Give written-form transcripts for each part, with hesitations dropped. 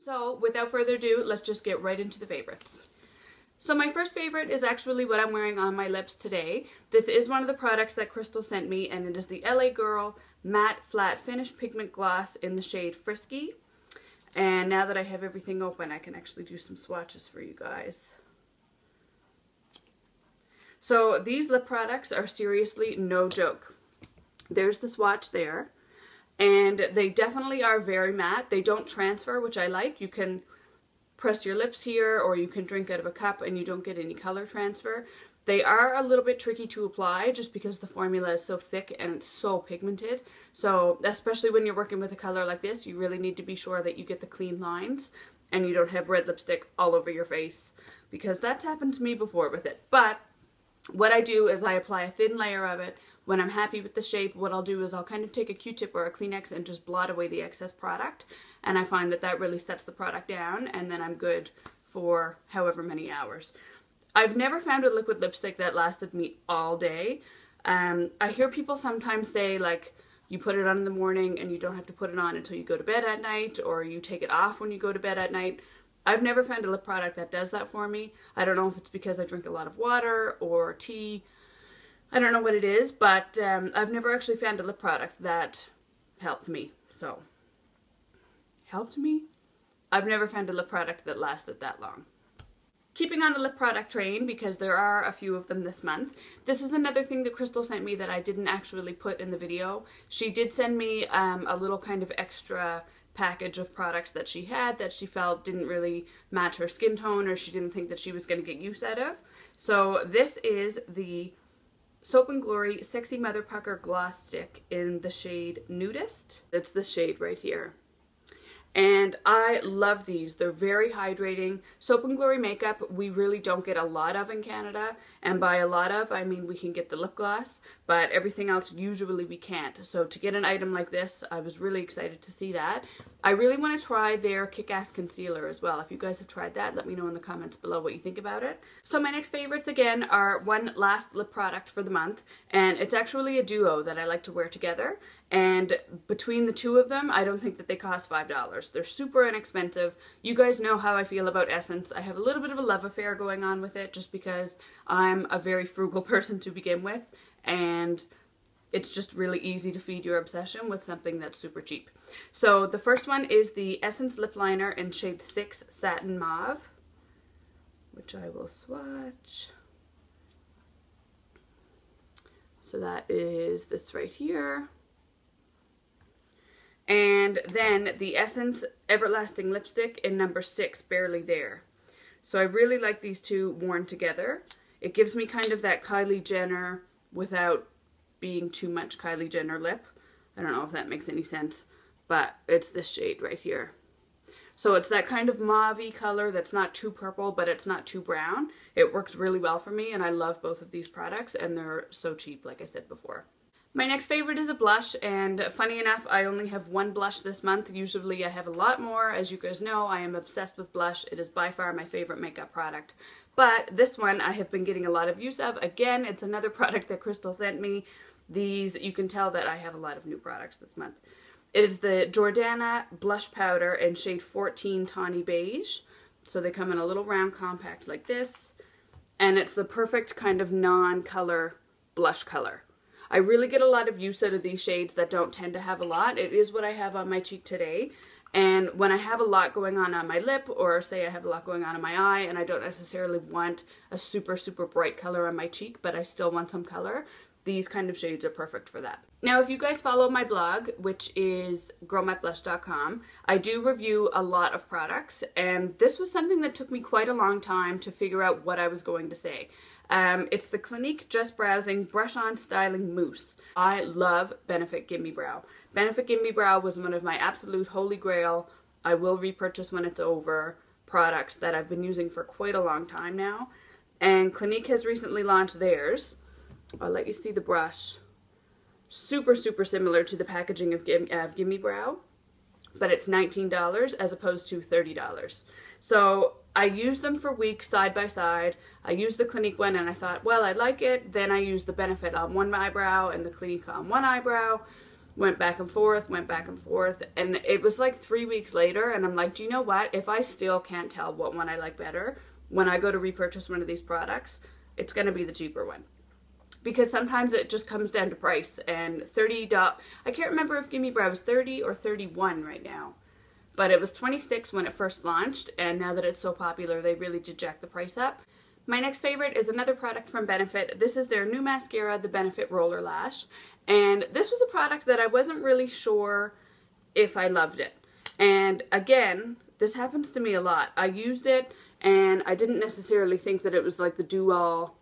So without further ado, let's just get right into the favorites. So my first favorite is actually what I'm wearing on my lips today. This is one of the products that Crystal sent me, and it is the LA Girl Matte Flat Finish Pigment Gloss in the shade Frisky. And now that I have everything open, I can actually do some swatches for you guys. So these lip products are seriously no joke. There's the swatch there. And they definitely are very matte. They don't transfer, which I like. You can press your lips here, or you can drink out of a cup and you don't get any color transfer. They are a little bit tricky to apply just because the formula is so thick and it's so pigmented. So especially when you're working with a color like this, you really need to be sure that you get the clean lines and you don't have red lipstick all over your face, because that's happened to me before with it. But what I do is I apply a thin layer of it. When I'm happy with the shape, what I'll do is I'll kind of take a Q-tip or a Kleenex and just blot away the excess product. And I find that that really sets the product down, and then I'm good for however many hours. I've never found a liquid lipstick that lasted me all day. I hear people sometimes say, like, you put it on in the morning and you don't have to put it on until you go to bed at night, or you take it off when you go to bed at night. I've never found a lip product that does that for me. I don't know if it's because I drink a lot of water or tea. I don't know what it is, but I've never actually found a lip product that helped me. So, helped me? I've never found a lip product that lasted that long. Keeping on the lip product train, because there are a few of them this month, this is another thing that Crystal sent me that I didn't actually put in the video. She did send me a little kind of extra package of products that she had that she felt didn't really match her skin tone, or she didn't think that she was going to get use out of. So this is the Soap & Glory Sexy Mother Pucker Gloss Stick in the shade Nudist. It's this shade right here. And I love these. They're very hydrating. Soap & Glory makeup we really don't get a lot of in Canada. And by a lot of, I mean we can get the lip gloss, but everything else usually we can't. So to get an item like this, I was really excited to see that. I really want to try their Kick-Ass Concealer as well. If you guys have tried that, let me know in the comments below what you think about it. So my next favorites again are one last lip product for the month, and it's actually a duo that I like to wear together. And between the two of them, I don't think that they cost $5. They're super inexpensive. You guys know how I feel about Essence. I have a little bit of a love affair going on with it just because I'm a very frugal person to begin with, and it's just really easy to feed your obsession with something that's super cheap. So the first one is the Essence Lip Liner in shade 6 Satin Mauve, which I will swatch. So that is this right here. And then the Essence Everlasting Lipstick in number 6, Barely There. So I really like these two worn together. It gives me kind of that Kylie Jenner without being too much Kylie Jenner lip. I don't know if that makes any sense, but it's this shade right here. So it's that kind of mauve-y color that's not too purple, but it's not too brown. It works really well for me, and I love both of these products, and they're so cheap, like I said before. My next favorite is a blush, and funny enough, I only have one blush this month. Usually I have a lot more. As you guys know, I am obsessed with blush. It is by far my favorite makeup product. But this one I have been getting a lot of use of. Again, it's another product that Crystal sent me. These, you can tell that I have a lot of new products this month. It is the Jordana Blush Powder in shade 14 Tawny Beige. So they come in a little round compact like this. And it's the perfect kind of non-color blush color. I really get a lot of use out of these shades that don't tend to have a lot. It is what I have on my cheek today. And when I have a lot going on my lip, or say I have a lot going on in my eye, and I don't necessarily want a super, super bright color on my cheek, but I still want some color, these kind of shades are perfect for that. Now, if you guys follow my blog, which is girlmatteblush.com, I do review a lot of products, and this was something that took me quite a long time to figure out what I was going to say. It's the Clinique Just Browsing Brush On Styling Mousse. I love Benefit Gimme Brow. Benefit Gimme Brow was one of my absolute holy grail, I will repurchase when it's over, products that I've been using for quite a long time now. And Clinique has recently launched theirs. I'll let you see the brush. Super, super similar to the packaging of Gimme Brow, but it's $19 as opposed to $30. So I used them for weeks side by side. I used the Clinique one and I thought, well, I like it. Then I used the Benefit on one eyebrow and the Clinique on one eyebrow. went back and forth, and it was like 3 weeks later, and I'm like, do you know what? If I still can't tell what one I like better, when I go to repurchase one of these products, it's going to be the cheaper one. Because sometimes it just comes down to price, and I can't remember if Gimme Brow is 30 or 31 right now. But it was 26 when it first launched, and now that it's so popular, they really did jack the price up. My next favorite is another product from Benefit. This is their new mascara, the Benefit Roller Lash. And this was a product that I wasn't really sure if I loved it. And again, this happens to me a lot. I used it, and I didn't necessarily think that it was like the do-all,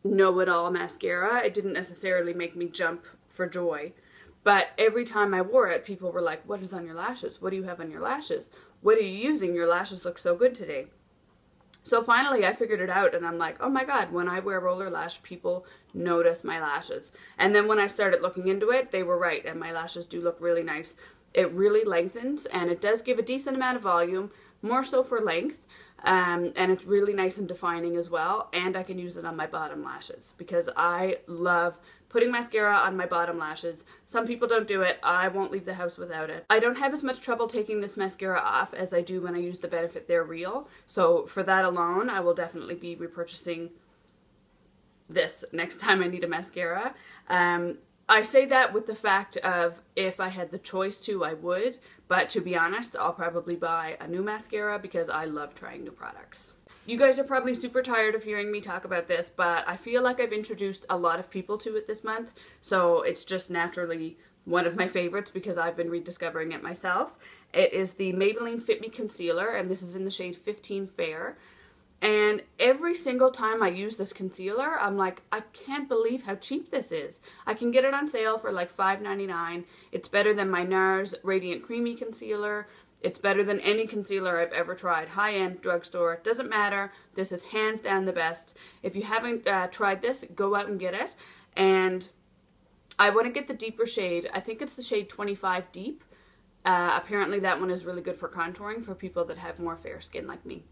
know-it-all mascara. It didn't necessarily make me jump for joy. But every time I wore it, people were like, what is on your lashes? What do you have on your lashes? What are you using? Your lashes look so good today. So finally I figured it out, and I'm like, oh my god, when I wear roller lash, people notice my lashes. And then when I started looking into it, they were right, and my lashes do look really nice. It really lengthens, and it does give a decent amount of volume, more so for length. And it's really nice and defining as well, and I can use it on my bottom lashes because I love putting mascara on my bottom lashes. Some people don't do it. I won't leave the house without it. I don't have as much trouble taking this mascara off as I do when I use the Benefit They're Real, so for that alone I will definitely be repurchasing this next time I need a mascara. I say that with the fact of if I had the choice to, I would, but to be honest, I'll probably buy a new mascara because I love trying new products. You guys are probably super tired of hearing me talk about this, but I feel like I've introduced a lot of people to it this month, so it's just naturally one of my favorites because I've been rediscovering it myself. It is the Maybelline Fit Me Concealer, and this is in the shade 15 Fair. And every single time I use this concealer, I'm like, I can't believe how cheap this is. I can get it on sale for like $5.99. It's better than my NARS Radiant Creamy Concealer. It's better than any concealer I've ever tried. High-end, drugstore, doesn't matter. This is hands down the best. If you haven't tried this, go out and get it. And I want to get the deeper shade. I think it's the shade 25 Deep. Apparently that one is really good for contouring for people that have more fair skin like me.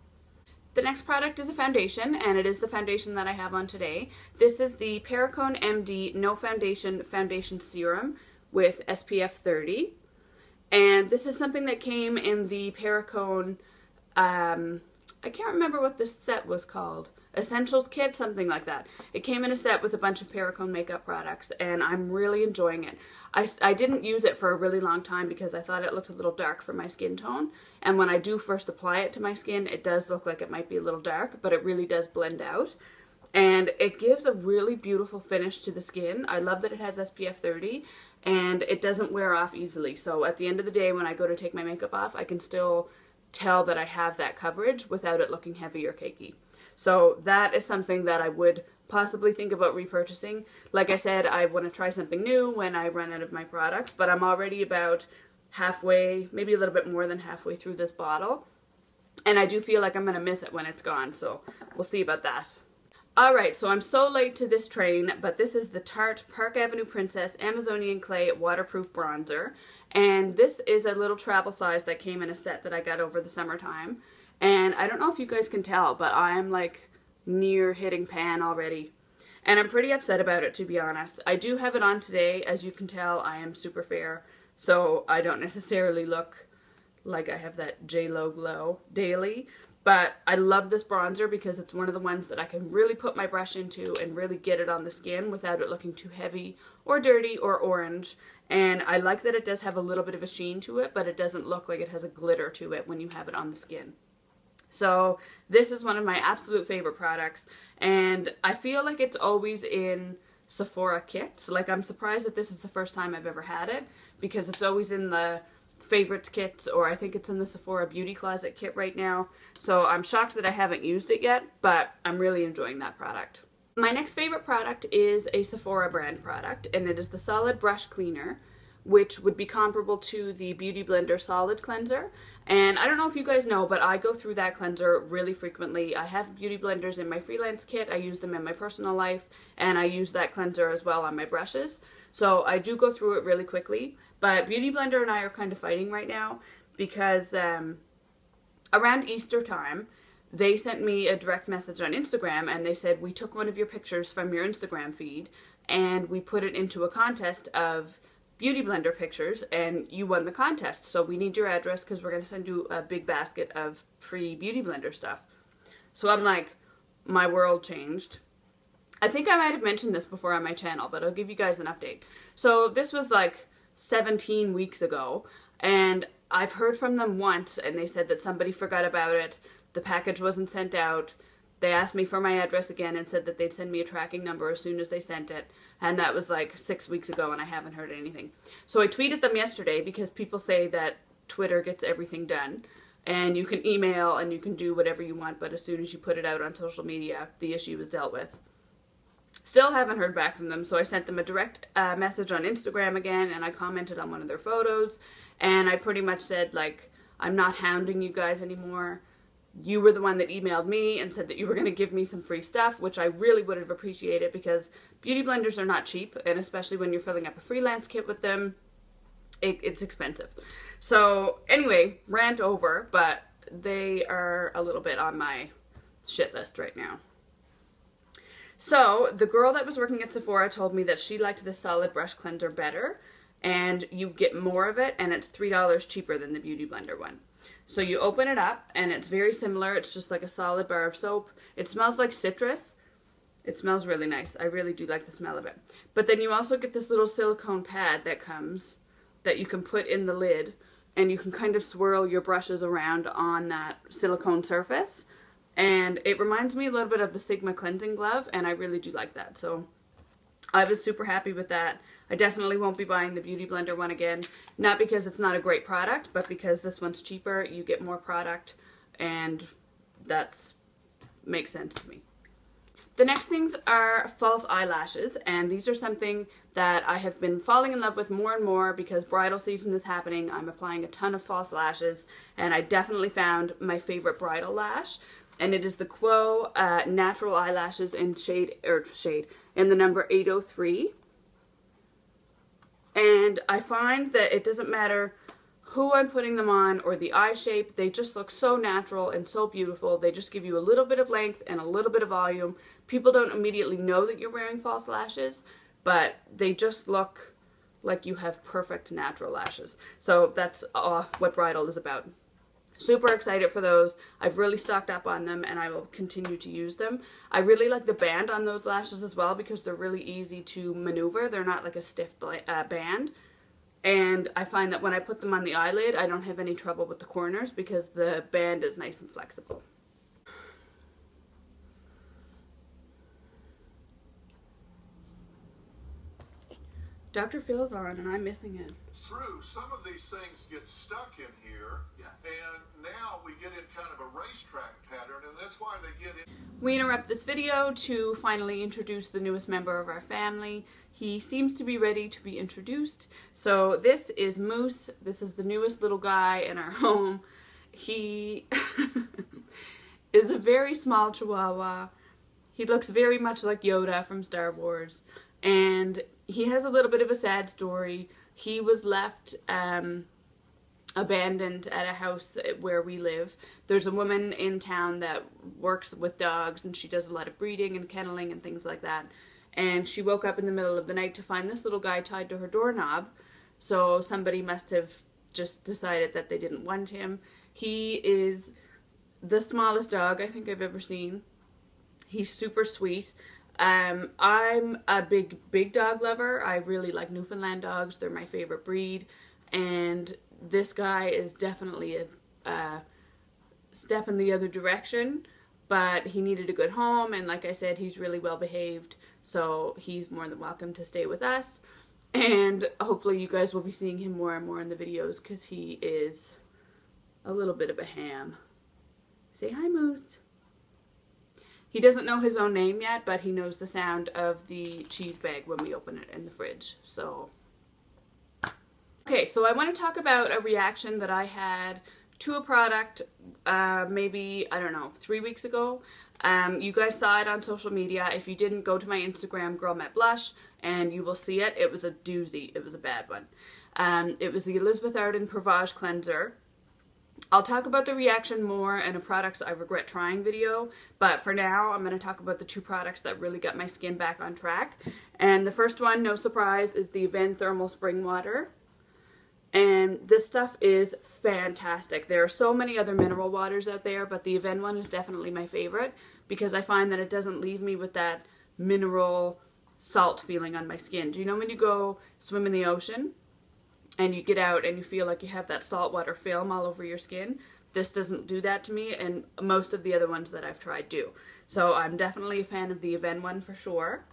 The next product is a foundation, and it is the foundation that I have on today. This is the Perricone MD No Foundation Foundation Serum with SPF 30. And this is something that came in the Perricone, I can't remember what this set was called. Essentials kit, something like that. It came in a set with a bunch of Perricone makeup products, and I'm really enjoying it. I didn't use it for a really long time because I thought it looked a little dark for my skin tone, and when I do first apply it to my skin, it does look like it might be a little dark, but it really does blend out. And it gives a really beautiful finish to the skin. I love that it has SPF 30, and it doesn't wear off easily, so at the end of the day when I go to take my makeup off, I can still tell that I have that coverage without it looking heavy or cakey. So that is something that I would possibly think about repurchasing. Like I said, I want to try something new when I run out of my products, but I'm already about halfway, maybe a little bit more than halfway through this bottle, and I do feel like I'm going to miss it when it's gone, so we'll see about that. Alright, so I'm so late to this train, but this is the Tarte Park Avenue Princess Amazonian Clay Waterproof Bronzer, and this is a little travel size that came in a set that I got over the summertime. And I don't know if you guys can tell, but I'm like near hitting pan already. And I'm pretty upset about it, to be honest. I do have it on today. As you can tell, I am super fair, so I don't necessarily look like I have that J-Lo glow daily. But I love this bronzer because it's one of the ones that I can really put my brush into and really get it on the skin without it looking too heavy or dirty or orange. And I like that it does have a little bit of a sheen to it, but it doesn't look like it has a glitter to it when you have it on the skin. So this is one of my absolute favorite products, and I feel like it's always in Sephora kits. Like, I'm surprised that this is the first time I've ever had it, because it's always in the favorites kits, or I think it's in the Sephora Beauty Closet kit right now. So I'm shocked that I haven't used it yet, but I'm really enjoying that product. My next favorite product is a Sephora brand product, and it is the Solid Brush Cleaner, which would be comparable to the Beauty Blender Solid Cleanser. And I don't know if you guys know, but I go through that cleanser really frequently. I have beauty blenders in my freelance kit, I use them in my personal life, and I use that cleanser as well on my brushes. So I do go through it really quickly. But Beauty Blender and I are kind of fighting right now because around Easter time, they sent me a direct message on Instagram, and they said, we took one of your pictures from your Instagram feed and we put it into a contest of beauty blender pictures and you won the contest. So we need your address because we're going to send you a big basket of free beauty blender stuff. So I'm like, my world changed. I think I might have mentioned this before on my channel, but I'll give you guys an update. So this was like 17 weeks ago, and I've heard from them once, and they said that somebody forgot about it. The package wasn't sent out. They asked me for my address again and said that they'd send me a tracking number as soon as they sent it. And that was like 6 weeks ago, and I haven't heard anything. So I tweeted them yesterday because people say that Twitter gets everything done. And you can email and you can do whatever you want, but as soon as you put it out on social media, the issue is dealt with. Still haven't heard back from them, so I sent them a direct message on Instagram again, and I commented on one of their photos, and I pretty much said, like, I'm not hounding you guys anymore. You were the one that emailed me and said that you were going to give me some free stuff, which I really would have appreciated because beauty blenders are not cheap, and especially when you're filling up a freelance kit with them, it's expensive. So anyway, rant over, but they are a little bit on my shit list right now. So the girl that was working at Sephora told me that she liked the solid brush cleanser better, and you get more of it, and it's $3 cheaper than the beauty blender one. So you open it up, and it's very similar. It's just like a solid bar of soap. It smells like citrus. It smells really nice. I really do like the smell of it. But then you also get this little silicone pad that comes that you can put in the lid, and you can kind of swirl your brushes around on that silicone surface. And it reminds me a little bit of the Sigma cleansing glove, and I really do like that. So I was super happy with that. I definitely won't be buying the beauty blender one again. Not because it's not a great product, but because this one's cheaper, you get more product, and that makes sense to me. The next things are false eyelashes, and these are something that I have been falling in love with more and more because bridal season is happening. I'm applying a ton of false lashes, and I definitely found my favorite bridal lash, and it is the Quo Natural Eyelashes in in the number 803. And I find that it doesn't matter who I'm putting them on or the eye shape, they just look so natural and so beautiful. They just give you a little bit of length and a little bit of volume. People don't immediately know that you're wearing false lashes, but they just look like you have perfect natural lashes. So that's what Bridal is about. Super excited for those. I've really stocked up on them, and I will continue to use them. I really like the band on those lashes as well because they're really easy to maneuver. They're not like a stiff band. And I find that when I put them on the eyelid, I don't have any trouble with the corners because the band is nice and flexible. Dr. Phil's on and I'm missing it. True, some of these things get stuck in here, yes. And now we get in kind of a racetrack pattern, and that's why they get in. We interrupt this video to finally introduce the newest member of our family. He seems to be ready to be introduced. So this is Moose. This is the newest little guy in our home. He is a very small Chihuahua. He looks very much like Yoda from Star Wars, and he has a little bit of a sad story. He was left abandoned at a house where we live. There's a woman in town that works with dogs, and she does a lot of breeding and kenneling and things like that. And she woke up in the middle of the night to find this little guy tied to her doorknob. So somebody must have just decided that they didn't want him. He is the smallest dog I think I've ever seen. He's super sweet. I'm a big dog lover. I really like Newfoundland dogs. They're my favorite breed. And this guy is definitely a step in the other direction. But he needed a good home, and like I said, he's really well behaved. So he's more than welcome to stay with us. And hopefully you guys will be seeing him more and more in the videos because he is a little bit of a ham. Say hi, Moose. He doesn't know his own name yet, but he knows the sound of the cheese bag when we open it in the fridge. So, okay, so I want to talk about a reaction that I had to a product maybe, I don't know, 3 weeks ago. You guys saw it on social media. If you didn't, go to my Instagram, Girl Met Blush, and you will see it. It was a doozy. It was a bad one. It was the Elizabeth Arden Provage Cleanser. I'll talk about the reaction more in a products I regret trying video, but for now I'm going to talk about the 2 products that really got my skin back on track. And the first one, no surprise, is the Avène Thermal Spring Water. And this stuff is fantastic. There are so many other mineral waters out there, but the Avène one is definitely my favorite because I find that it doesn't leave me with that mineral salt feeling on my skin. Do you know when you go swim in the ocean and you get out and you feel like you have that saltwater film all over your skin? This doesn't do that to me, and most of the other ones that I've tried do. So I'm definitely a fan of the Avène one for sure.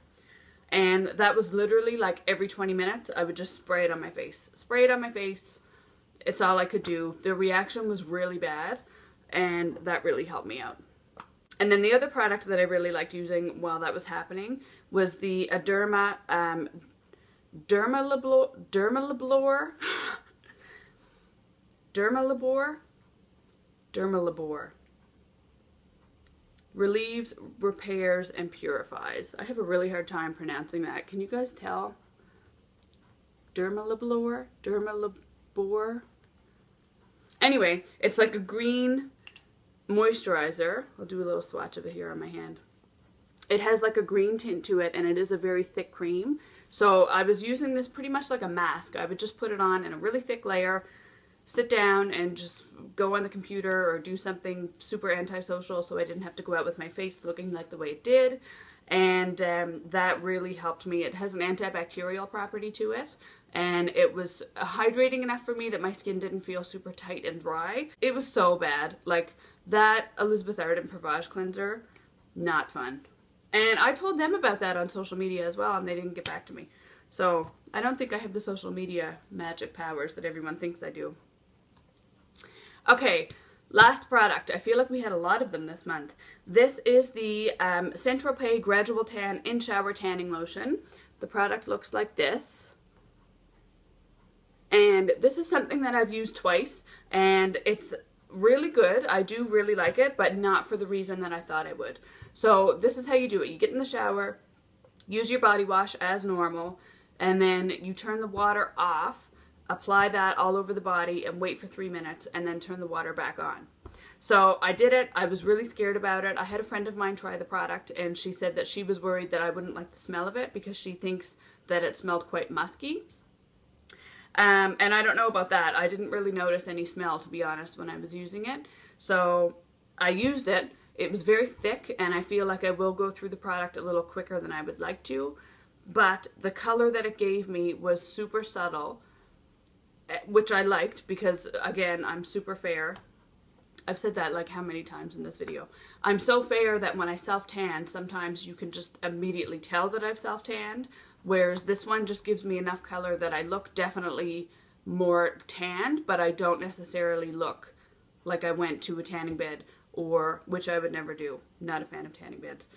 And that was literally like every 20 minutes I would just spray it on my face. Spray it on my face. It's all I could do. The reaction was really bad, and that really helped me out. And then the other product that I really liked using while that was happening was the Dermalabor relieves, repairs, and purifies. I have a really hard time pronouncing that. Can you guys tell? Dermalabor? Anyway, it's like a green moisturizer. I'll do a little swatch of it here on my hand. It has like a green tint to it, and it is a very thick cream. So I was using this pretty much like a mask. I would just put it on in a really thick layer, sit down and just go on the computer or do something super antisocial so I didn't have to go out with my face looking like the way it did. And that really helped me. It has an antibacterial property to it, and it was hydrating enough for me that my skin didn't feel super tight and dry. It was so bad. Like that Elizabeth Arden Provage cleanser, not fun. And I told them about that on social media as well, and they didn't get back to me. So I don't think I have the social media magic powers that everyone thinks I do. Okay, last product. I feel like we had a lot of them this month. This is the Saint-Tropez Gradual Tan In Shower Tanning Lotion. The product looks like this. And this is something that I've used twice, and it's really good. I do really like it, but not for the reason that I thought I would. So this is how you do it. You get in the shower, use your body wash as normal, and then you turn the water off, apply that all over the body, and wait for 3 minutes, and then turn the water back on. So I did it. I was really scared about it. I had a friend of mine try the product, and she said that she was worried that I wouldn't like the smell of it because she thinks that it smelled quite musky. And I don't know about that. I didn't really notice any smell, to be honest, when I was using it. So I used it. It was very thick, and I feel like I will go through the product a little quicker than I would like to. But the color that it gave me was super subtle, which I liked because, again, I'm super fair. I've said that like how many times in this video. I'm so fair that when I self-tan, sometimes you can just immediately tell that I've self-tanned, whereas this one just gives me enough color that I look definitely more tanned, but I don't necessarily look like I went to a tanning bed, or, which I would never do. Not a fan of tanning beds.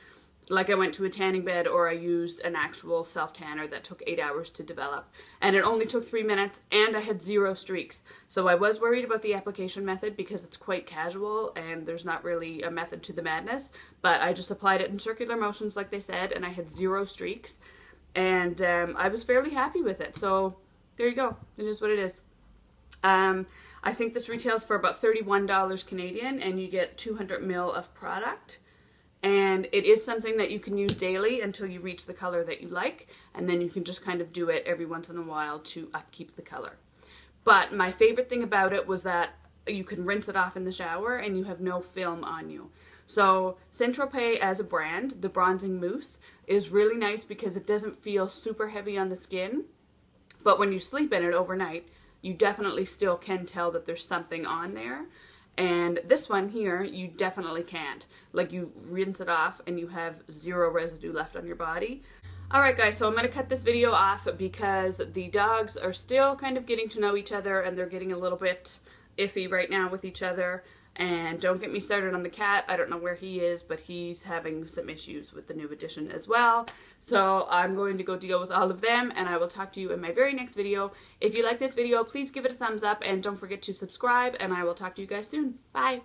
Like I went to a tanning bed, or I used an actual self-tanner that took 8 hours to develop. And it only took 3 minutes, and I had 0 streaks. So I was worried about the application method because it's quite casual and there's not really a method to the madness. But I just applied it in circular motions like they said, and I had 0 streaks. And I was fairly happy with it. So there you go. It is what it is. I think this retails for about $31 Canadian, and you get 200 ml of product. And it is something that you can use daily until you reach the color that you like, and then you can just kind of do it every once in a while to upkeep the color. But my favorite thing about it was that you can rinse it off in the shower and you have no film on you. So Saint-Tropez as a brand, the bronzing mousse, is really nice because it doesn't feel super heavy on the skin, but when you sleep in it overnight, you definitely still can tell that there's something on there. And this one here, you definitely can't. Like, you rinse it off and you have 0 residue left on your body. Alright guys, so I'm going to cut this video off because the dogs are still kind of getting to know each other, and they're getting a little bit iffy right now with each other. And don't get me started on the cat. I don't know where he is, but he's having some issues with the new edition as well. So I'm going to go deal with all of them, and I will talk to you in my very next video. If you like this video, please give it a thumbs up, and don't forget to subscribe, and I will talk to you guys soon. Bye!